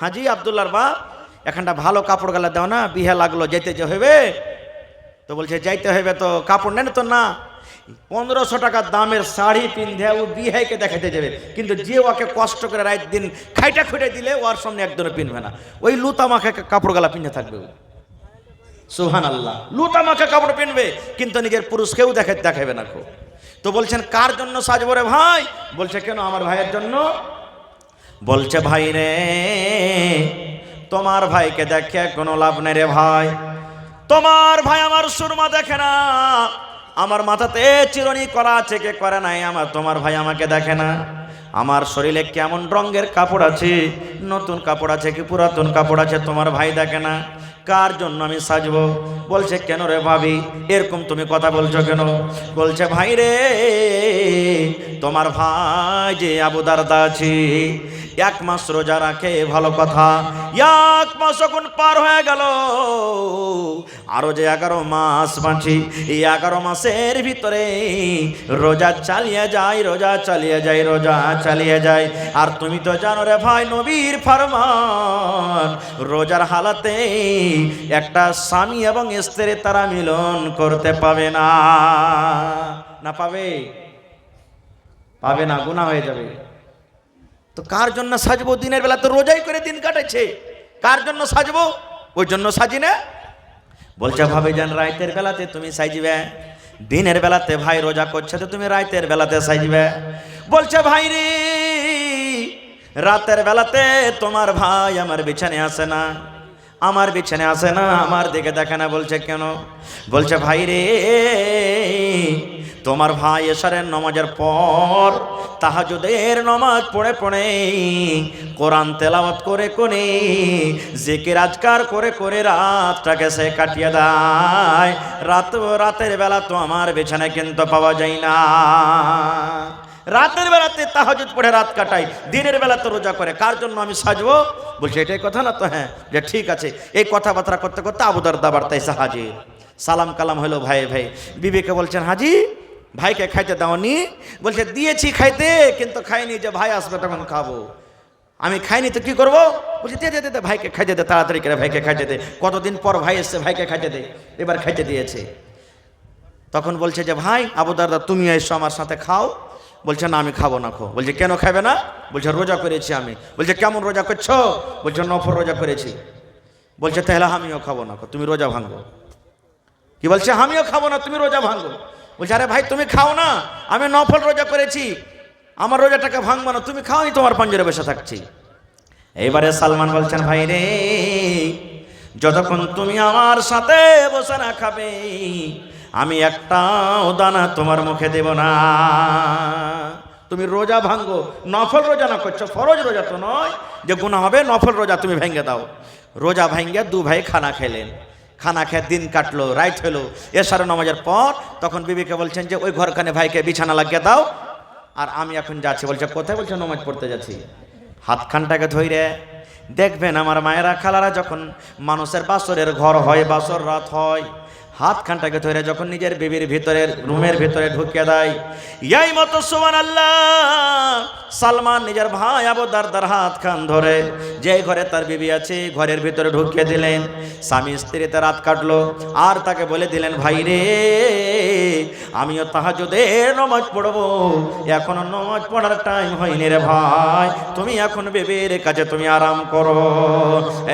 হাজি আব্দুল্লাহর বাপ এখানটা ভালো কাপড় গালা দাও না, বিহে লাগলো, যেতে যে হবে। তো বলছে যাইতে হবে, তো কাপড় নেন তো না। 1500 টাকার দামের শাড়ি পিন্ধে ও বিহাইকে দেখাতে যাবে, কিন্তু যে ওকে কষ্ট করে রাত দিন খাইটা খুঁটে দিলে ওর সামনে একদমই পিনবে না, ওই লুতা মাখা কাপড় গালা পিন্ধে থাকবে। সুবহানাল্লাহ, লুতা মাখা কাপড় পিনবে কিন্তু নিজের পুরুষকেও দেখাবে না। তো বলছেন কার জন্য সাজবো রে ভাই? বলছে কেন, আমার ভাইয়ের জন্য। বলছে ভাই রে, তোমার ভাইকে দেখে কোনো লাভ নেই রে ভাই। তোমার ভাই আমার সুরমা দেখে না, আমার মাথাতে চিরুনি করা আছে কে করে নাই, তোমার ভাই আমাকে দেখে না। আমার শরীরে কেমন রঙের কাপড় আছে, নতুন কাপড় আছে কি পুরাতন কাপড় আছে, তোমার ভাই দেখে না। কার জন্য আমি সাজবো? বলছে কেন রে ভাবি এরকম তুমি কথা বলছো কেন? বলছে ভাই রে, তোমার ভাই যে আবু দারদা আছে, 1 মাস রোজা রাখে, ভালো কথা, 1 মাস যখন পার হয়ে গেল, আরো যে 11 মাস বাঁচি, এই 11 মাসের ভিতরে রোজা চালিয়ে যায়, রোজা চালিয়ে যায়, রোজা চালিয়ে যায়। আর তুমি তো জানো রে ভাই, নবীর ফরমান, রোজার হালাতে একটা স্বামী এবং স্ত্রী তারা মিলন করতে পাবে না। না পাবে? পাবে না, গুনাহ হয়ে যাবে। তো কার জন্য সাজবো? দিনের বেলা তো রোজাই করে দিন কাটাচ্ছে, কার জন্য সাজবো? ওই জন্য সাজি না। বলছে ভাবে যান রাতের বেলাতে তুমি সাজবে, দিনের বেলাতে ভাই রোজা করছে তো তুমি রাতের বেলাতে সাজবে। বলছে ভাই রে, রাতের বেলাতে তোমার ভাই আমার বিছানায় আসে না, আমার বিছানায় আসে না, আমার দিকে দেখে না। বলছে কেন? বলছে ভাই রে, তোমার ভাই এশারের নামাজের পর তাহাজ্জুদের নামাজ পড়ে পড়ে, কোরআন তেলাওয়াত করে করে, জিকির আজকার করে করে রাতটাকে সে কাটিয়ে দেয়। রাতের বেলা তো আমার বিছানায় কিন্তু পাওয়া যায় না। রাতের বেলাতে তাহাজ্জুদ পড়ে রাত কাটাই, দিনের বেলা তো রোজা করে, কার জন্য আমি সাজবো? বলছে এটাই কথা না? তো হ্যাঁ, যে ঠিক আছে। এই কথাবার্তা করতে করতে আবু দারদা বাড়তাইছে হাজির। সালাম কালাম হলো ভাই ভাই। বিবিকে বলছেন হাজি ভাইকে খাইতে দাওনি? বলছে দিয়েছি খাইতে, কিন্তু খাইনি, যে ভাই আসবে তখন খাবো। আমি খাইনি তো কি করবো? বলছে দে দে দে, ভাইকে খাইতে দে, তাড়াতাড়ি করে ভাইকে খাইতে দে, কতদিন পর ভাই এসছে, ভাইকে খাইতে দে। এবার খাইতে দিয়েছে। তখন বলছে যে ভাই আবু দারদা তুমি এসো আমার সাথে খাও। বলছে না আমি খাবো না। বলছে কেন খাবে না? বলছে রোজা করেছি আমি। বলছে কেমন রোজা করছো? বলছে নফল রোজা করেছি। বলছে তাহলে আমিও খাবো না, তুমি রোজা ভাঙো। কি বলছে? আমিও খাবো না, তুমি রোজা ভাঙো। বলছে আরে ভাই তুমি খাও না, আমি নফল রোজা করেছি, আমার রোজাটাকে ভাঙবো না, তুমি খাও, তোমার পাঞ্জরে বসে থাকছি। এইবারে সালমান বলছেন ভাই রে, যতক্ষণ তুমি আমার সাথে বসে না খাবে, আমি একটাও দানা তোমার মুখে দেব না। তুমি রোজা ভাঙ্গো, নফল রোজা না করছো, ফরজ রোজা তো নয় যে গুনাহ হবে, নফল রোজা তুমি ভেঙে দাও। রোজা ভাঙ্গে 2 ভাই খানা খেলেন। খানা খেয়ে দিন কাটলো, রাইট হলো। এশারের নামাজের পর তখন বিবিকে বলছেন যে ওই ঘরখানে ভাইকে বিছানা লাগিয়ে দাও, আর আমি এখন যাচ্ছি। বলছে কোথায়? বলছে নামাজ পড়তে যাচ্ছি। হাতখানটাকে ধইরে দেখবেন আমার মায়েরা খালারা, যখন মানুষের বাসরের ঘর হয়, বাসর রাত হয়, হাতখানটাকে ধরে যখন নিজের বিবির ভিতরের রুমের ভিতরে ঢুকিয়ে দেয়, এই মতো সুবহানাল্লাহ, সালমান নিজের ভাই আবু দারদার হাতখান ধরে যে ঘরে তার বিবি আছে ঘরের ভিতরে ঢুকিয়ে দিলেন। স্বামী স্ত্রীতে রাত কাটলো, আর তাকে বলে দিলেন ভাই রে, আমিও তাহাজ্জুদের নামাজ পড়বো, এখনো নামাজ পড়ার টাইম হয়নি রে ভাই, তুমি এখন বিবির কাছে তুমি আরাম করো।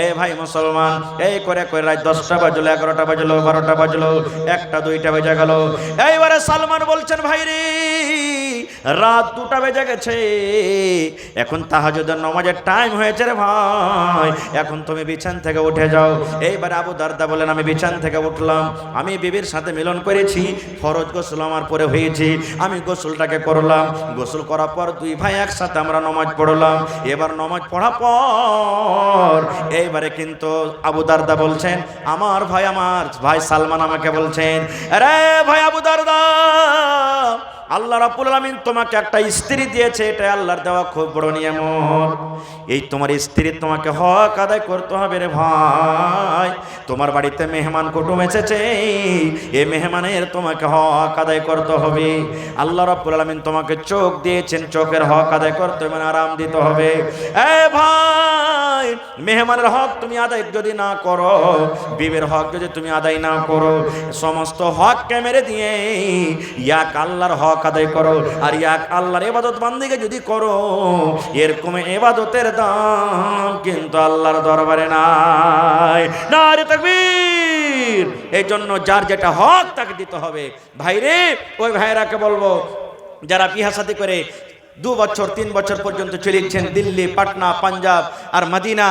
এই ভাই মুসলমান, এই করে করে রাত 10টা বাজলো, 11টা বাজলো, 12টা বাজলো, 1টা 2টা বেজে গেল। এইবারে সালমান বলছেন ভাই রে, রাত 2টা বেজে গেছে, এখন তাহাজ্জুদের নামাজের টাইম হয়েছে রে ভাই, এখন তুমি বিছান থেকে উঠে যাও। এইবারে আবু দারদা বলেন আমি বিছান থেকে উঠলাম, আমি বিবির সাথে মিলন করেছি, ফরজ গোসল আমার পরে হয়েছে, আমি গোসলটাকে করলাম। গোসল করার পর 2 ভাই একসাথে আমরা নামাজ পড়লাম। এবার নামাজ পড়ার পর এইবারে কিন্তু আবু দারদা বলছেন, আমার ভাই সালমান আমাকে বলছেন, আরে ভাই আবু দারদা, আল্লাহ রাব্বুল আলামিন তোমাকে একটা স্ত্রী দিয়েছে, এটা আল্লাহর দেওয়া খুব বড় নিয়ামত। এই তোমার স্ত্রী তোমাকে হক আদায় করতে হবে রে ভাই। তোমার বাড়িতে মেহমান কুটুম এসেছে, এই মেহমানের তোমাকে হক আদায় করতে হবে। আল্লাহ রাব্বুল আলামিন তোমাকে চোখ দিয়েছেন, চোখের হক আদায় করতে হবে, আরাম দিতে হবে। এ ভাই মেহমানের হক তুমি আদায় যদি না করো, বিবির হক যদি তুমি আদায় না করো, সমস্ত হককে মেরে দিয়ে এক আল্লাহর হক আদায় করো। আর এক আল্লাহর ইবাদত বান্দিকে যদি করো, এরকম ইবাদতের দাম কিন্তু আল্লাহর দরবারে নাই। নারে তাকবীর। এই জন্য যার যেটা হক তাকে দিতে হবে। ভাইরে, ওই ভাইরাকে বলবো যারা বিয়ে শাদী করে 2 বছর 3 বছর পর্যন্ত চলে গেছেন দিল্লি, পাটনা, পাঞ্জাব আর মদিনা,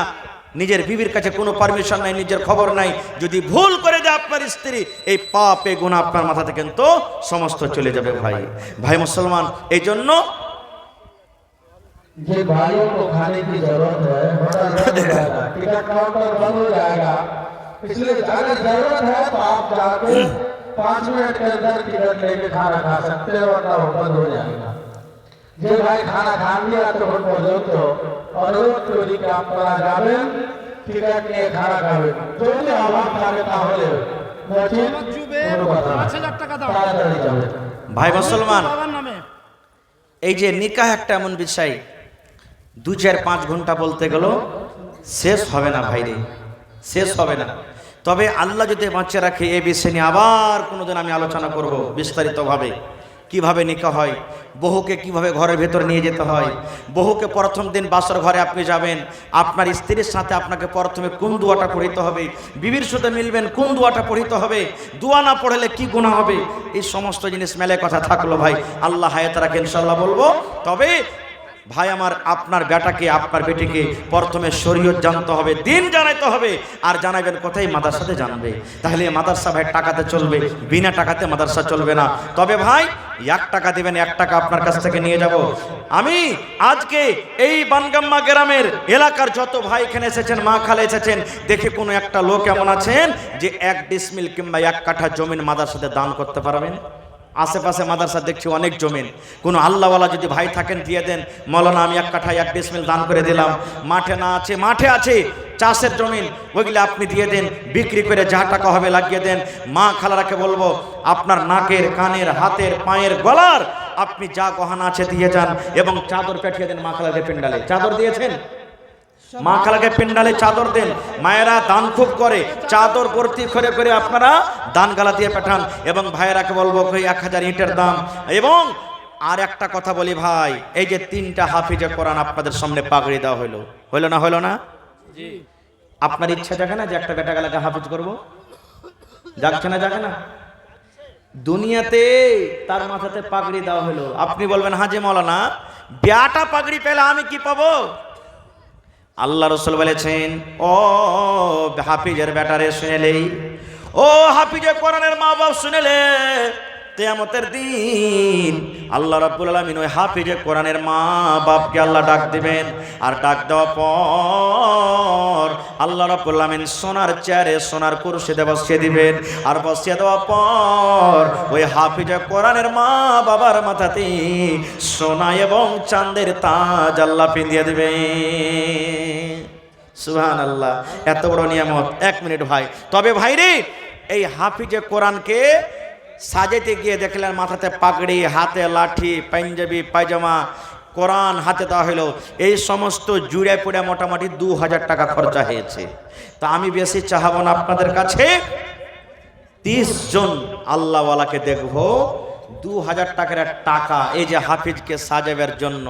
নিজের বিবির কাছে কোনো পারমিশন নাই, নিজের খবর নাই, যদি ভুল করে দেয় আপনার স্ত্রী, এই পাপে গুনাহ আপনার মাথা থেকে কিন্তু সমস্ত চলে যাবে। ভাই মুসলমান, এই জন্য যে भाइयों को खाने की जरूरत है, होटल बंद हो जाएगा, टिकट काउंटर बंद हो जाएगा, इसलिए अगर जरूरत है तो आप जाके 5 मिनट के अंदर टिकट लेके खाना खा सकते हो, वरना बंद हो जाएगा। যে ভাই খানা খাননি এতক্ষণ পর্যন্ত অনুরোধ করি যে আপনারা যাবেন, টিকিট নিয়ে খানা খাবেন। যদি অভাব থাকে তাহলে তাড়াতাড়ি যাবেন। ভাই মুসলমান, এই যে নিকাহ একটা এমন বিষয় 2-4-5 ঘন্টা বলতে গেল শেষ হবে না ভাইরে, শেষ হবে না। তবে আল্লাহ যদি বাঁচিয়ে রাখে, এই বিষয় নিয়ে আবার কোনোদিন আমি আলোচনা করব বিস্তারিতভাবে। কিভাবে নিকাহ হয়, বহুকে কিভাবে ঘরের ভেতর নিয়ে যেতে হয়, বহুকে প্রথম দিন বাসর ঘরে আপনি যাবেন, আপনার স্ত্রীর সাথে আপনাকে প্রথমে কোন দোয়াটা পড়িতে হবে, বিবির সাথে মিলবেন কোন দোয়াটা পড়িতে হবে, দোয়া না পড়লে কি গুনাহ হবে, এই সমস্ত জিনিস মেলে কথা থাকলো ভাই। আল্লাহ হায়াত রাখে, ইনশাআল্লাহ বলবো। তবে ভাই আমার, আপনার বেটাকে আপনার বেটিকে প্রথমে শরীয়ত জানতে হবে, দিন জানাইতে হবে। আর জানাবেন কোথায়? মাদ্রাসাতে জানবে। তাহলে মাদ্রাসা ভাই টাকাতে চলবে, বিনা টাকাতে মাদ্রাসা চলবে না। তবে ভাই 1 টাকা দিবেন, 1 টাকা আপনার কাছ থেকে নিয়ে যাব। আমি আজকে এই বানগাম্মা গ্রামের এলাকার যত ভাই এখানে এসেছেন, মা খালা এসেছেন, দেখে কোনো একটা লোক এমন আছেন যে 1 ডিসমিল কিংবা 1 কাঠা জমিন মাদ্রাসাতে দান করতে পারবেন? আশেপাশে মাদ্রাসা দেখছি অনেক জমিন, কোনো আল্লাহওয়ালা যদি ভাই থাকেন দিয়ে দেন, মৌলানা আমি 1 কাঠা 1 ডিসমিল দান করে দিলাম। মাঠে না আছে, মাঠে আছে চাষের জমিন, ওইগুলো আপনি দিয়ে দেন, বিক্রি করে যা টাকা হবে লাগিয়ে দেন। মা খালারাকে বলবো আপনার নাকের, কানের, হাতের, পায়ের, গলার আপনি যা গহনা আছে দিয়ে যান, এবং চাদর পাঠিয়ে দেন মা খালাকে পেন্ডালে। চাদর দিয়েছেন? মা খালাকে পেন্ডালে চাদর দেন। মায়েরা দান খুব করে, চাদর ভর্তি করে করে আপনারা দান গালা দিয়ে পাঠান। এবং ভাইয়েরাকে বলবো 1000 ইটের দাম। এবং আর একটা কথা বলি ভাই, এই যে 3টা হাফিজে কোরআন আপনাদের সামনে পাগড়ি দেওয়া হলো, হলো না? হলো না? জি। আপনার ইচ্ছা জাগে না যে একটা বেটা গালাকে হাফিজ করবো? জাগছে না? জাগে না? দুনিয়াতে তার মাথাতে পাগড়ি দেওয়া হলো। আপনি বলবেন হাজি মৌলানা, বেটা পাগড়ি পেলে আমি কি পাবো? আল্লাহ রাসূল বলেছেন, ও হাফিজের বেটারে শুনেলেই, ও হাফিজে কোরআনের মা বাপ শুনেলে, কিয়ামতের দিন আল্লাহ রাব্বুল আলামিন ওই হাফিজে কোরআনের মা বাপকে আল্লাহ ডাক দিবেন। আর ডাক দেওয়ার পর আল্লাহ রাব্বুল আলামিন সোনার চেয়ারে, সোনার কুরসিতে বসিয়ে দিবেন। আর বসিয়ে দেওয়ার পর ওই হাফিজে কোরআনের মা বাবার মাথাতে সোনা এবং চাঁদের তাজ আল্লাহ পিঁধিয়ে দিবেন। সুবহানাল্লাহ, এত বড় নিয়ামত। 1 মিনিট ভাই। তবে ভাই রে, এই হাফিজে কোরআনকে সাজাইতে গিয়ে দেখলেন মাথাতে পাগড়ি, হাতে লাঠি, পাঞ্জাবি, পায়জামা, কোরআন হাতে দেওয়া হলো, এই সমস্ত জুড়ে পুড়ে মোটামুটি 2000 টাকা খরচা হয়েছে। তা আমি বেশি চাহাবো না আপনাদের কাছে, 30 জন আল্লাহওয়ালাকে দেখবো 2000 টাকার টাকা এই যে হাফিজকে সাজাবার জন্য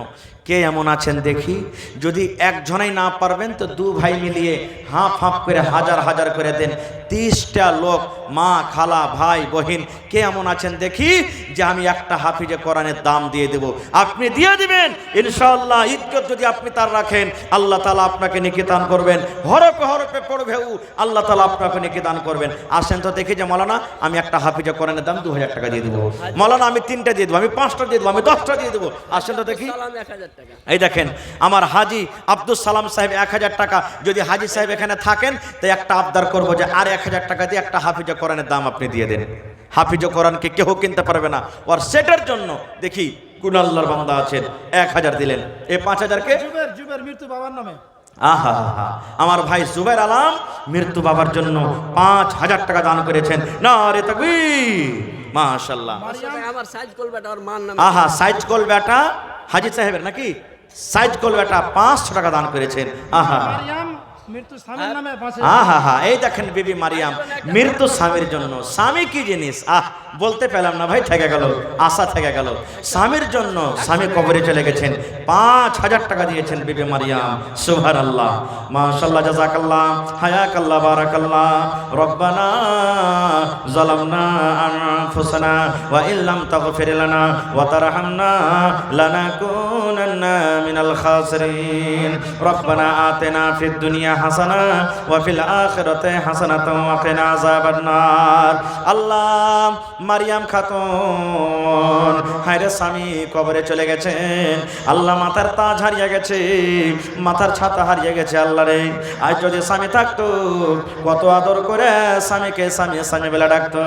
কে এমন আছেন দেখি। যদি একজনাই না পারবেন তো 2 ভাই মিলিয়ে হাফ হাফ করে 1000 করে দেন। 30টা লোক, মা খালা ভাই বহিন, কে এমন আছেন দেখি যে আমি একটা হাফিজে কোরআনের দাম দিয়ে দেব? আপনি দিয়ে দিবেন ইনশাআল্লাহ। ইজ্জত যদি আপনি তার রাখেন, আল্লাহ তাআলা আপনাকে নেকি দান করবেন। হরফে হরফে পড়বেও আল্লাহ তাআলা আপনাকে নেকি দান করবেন। আসেন তো দেখি যে মৌলানা আমি একটা হাফিজে কোরআনের দাম 2000 টাকা দিয়ে দেবো, মৌলানা আমি 3টা দিয়ে দেবো, আমি 5টা দিয়ে দেবো, আমি 10টা দিয়ে দেবো। আসেন তো দেখি। এই দেখেন আমার হাজি আব্দুল সালাম সাহেব 1000 টাকা। যদি হাজি সাহেব এখানে থাকেন তো একটা আবদার করবো যে আর 1000 টাকা দিয়ে একটা হাফিজে কোরআনের দাম আপনি দিয়ে দেন। হাফিজে কোরআনকে কেউ কিনতে পারবে না, ওর সেটের জন্য দেখি কোন আল্লাহর বান্দা আছেন 1000 দিলেন। এই 5000 কে জুবের মৃত্যু বাবার নামে, আহা হা, আমার ভাই জুবাইর আলম মৃত্যু বাবার জন্য 5000 টাকা দান করেছেন। নারে তাকবীর, মাশাআল্লাহ। আমার সাইজ কল বেটা ওর মান নামে, আহা, সাইজ কল বেটা হাজি সাহেবের নাকি? সাইজ কল বেটা 500 টাকা দান করেছেন। আহা, মৃত্যু স্বামীর নামে বাঁচে। হা এই দেখেন বিবি মারিয়াম মৃত্যু স্বামীর জন্য। স্বামী কি জিনিস বলতে পেলাম না ভাই, থেকে গেল, আশা থেকে গেল। স্বামীর জন্য স্বামী কবরে চলে গেছেন, 5,000 টাকা দিয়েছেন বিবি মারিয়াম। সুবহানাল্লাহ, মাশাআল্লাহ, জাযাকাল্লাহ, হায়াকাল্লাহ, বারাকাল্লাহ। রব্বানা যালামনা আনফুসানা ওয়া ইল্লাম তাগফির লানা ওয়া তারহামনা লানাকুনান্না মিনাল খাসিরিন। রব্বানা আতিনা ফিদ দুনিয়া হাসানা ওয়া ফিল আখিরাতি হাসানাতাও ওয়া কিনা আযাবান নার। আল্লাহ, মারিয়াম খাতুন হায়রে স্বামী কবরে চলে গেছেন। আল্লাহ, মাথার তাজ হারিয়ে গেছে, মাথার ছাতা হারিয়ে গেছে। আল্লাহ রে, আজ যদি স্বামী থাকতো কত আদর করে স্বামীকে স্বামী বেলা ডাকতো।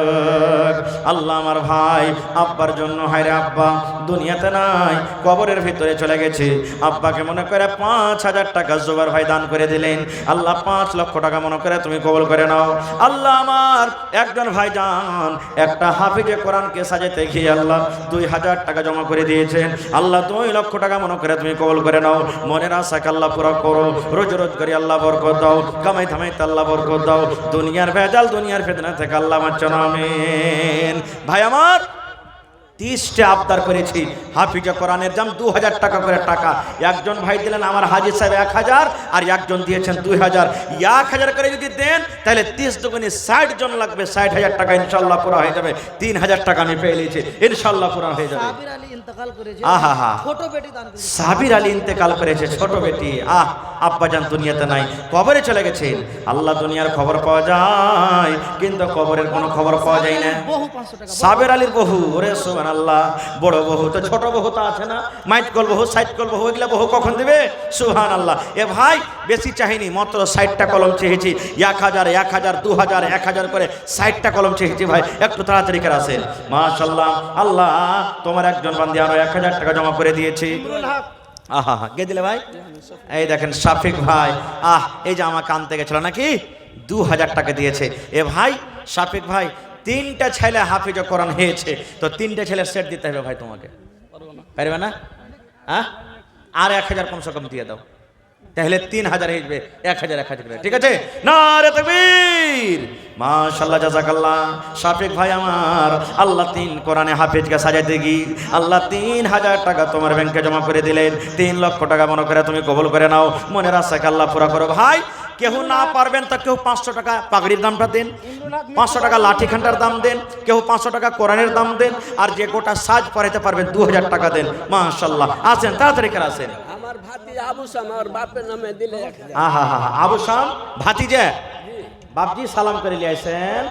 আল্লাহ, আমার ভাই আব্বার জন্য হায়রে আব্বা দুনিয়াতে নাই, কবরের ভিতরে চলে গেছে। আব্বাকে মনে করে 5,000 টাকা জোবার ভাই দান করে দিলেন। আল্লাহ, 5 লক্ষ টাকা মনে করে তুমি কবুল করে নাও। আল্লাহ, আমার একজন ভাইজান একটা হাফিজে কোরআনকে সাজাতে গিয়ে আল্লাহ 2,000 টাকা জমা করে দিয়েছেন। আল্লাহ, 2 লক্ষ টাকা মনে করে তুমি কবুল করে নাও। মনের আশাকে আল্লাহ পুরো করো, রোজ করে আল্লাহ বরকত দাও, কামাই ধামাইতে আল্লাহ বরকত দাও, দুনিয়ার ভেজাল দুনিয়ার ফিতনা থেকে আল্লাহ বাঁচানো, আমিন। ভাই আমার 30টা আবদার করেছি, হাফিজে কোরআনের দাম 2,000 টাকা করে টাকা। একজন ভাই দিলেন আমার হাজি সাহেব 1,000, আর একজন দিয়েছেন 2,000। 1,000 করে যদি দেন তাহলে 30 দুগুণে 60 জন লাগবে, 60,000 টাকা ইনশাআল্লাহ পুরো হয়ে যাবে। 3,000 টাকা আমি পেয়ে নিয়েছি, ইনশাআল্লাহ পুরো হয়ে যাবে। সাবির আলী ইন্তেকাল করেছে, আহা, ছোট বেটি দান করেছে। সাবির আলী ইন্তেকাল করেছে, ছোট বেটি। আব্বাজান দুনিয়াতে নাই, কবরে চলে গেছেন। আল্লাহ, দুনিয়ার খবর পাওয়া যায় কিন্তু কবরের কোনো খবর পাওয়া যায় না। বহু 500 টাকা সাবের আলীর বহু, ওরে সুবহানাল্লাহ, বড় বহু তো, ছোট বহু তো আছে না, মাইটকল বহু, সাইটকল বহু, এগুলা বহু কখন দিবে? সুবহানাল্লাহ। এ ভাই বেশি চাহিনি, মাত্র 60টা কলম চেয়েছি। 1,000 1,000 2,000 1,000 করে 60টা কলম চেয়েছি ভাই, একটু তাড়াতাড়ি করে আসেন। মাশাআল্লাহ, আল্লাহ তোমার একজন বান্দি আরো 1,000 টাকা জমা করে দিয়েছি। কে দিলে ভাই? এই দেখেন শাফিক ভাই, এই যে আমার কানতে গেছিল নাকি, 2,000 টাকা দিয়েছে। এ ভাই শাফিক ভাই, 3টা ছেলে হাফিজে কোরআন হয়েছে, তো 3টে ছেলের সেট দিতে হবে ভাই তোমাকে, পারবে না? আর 1,000 কমসে কম দিয়ে দাও, তাহলে 3,000 হয়ে যাবে। 1,000 করে, ঠিক আছে? নারে তাকবীর, মাশাআল্লাহ, জাযাকাল্লাহ। শাফিক ভাই আমার, আল্লাহ 3 কোরআনে হাফিজকে সাজাইতে গিয়ে আল্লাহ 3,000 টাকা তোমার ব্যাংকে জমা করে দিলেন। 3 লক্ষ টাকা মনে করে তুমি কবুল করে নাও। মনের আশাকে আল্লাহ পুরা করো। ভাই কেউ না পারবেন তা কেউ 500 টাকা পাগড়ির দামটা দেন, 500 টাকা লাঠি খান্ডার দাম দেন, কেউ 500 টাকা কোরআনের দাম দেন, আর যে গোটা সাজ পরাইতে পারবেন 2,000 টাকা দেন। মাশাআল্লাহ, আসেন তাড়াতাড়ি করে আসেন। আমার ভাতি আবু শাম আমার বাপের নামে দিলে 1,000। আবু শাম ভাতিজা, বাপজি সালাম করে লিয়ে আসেন।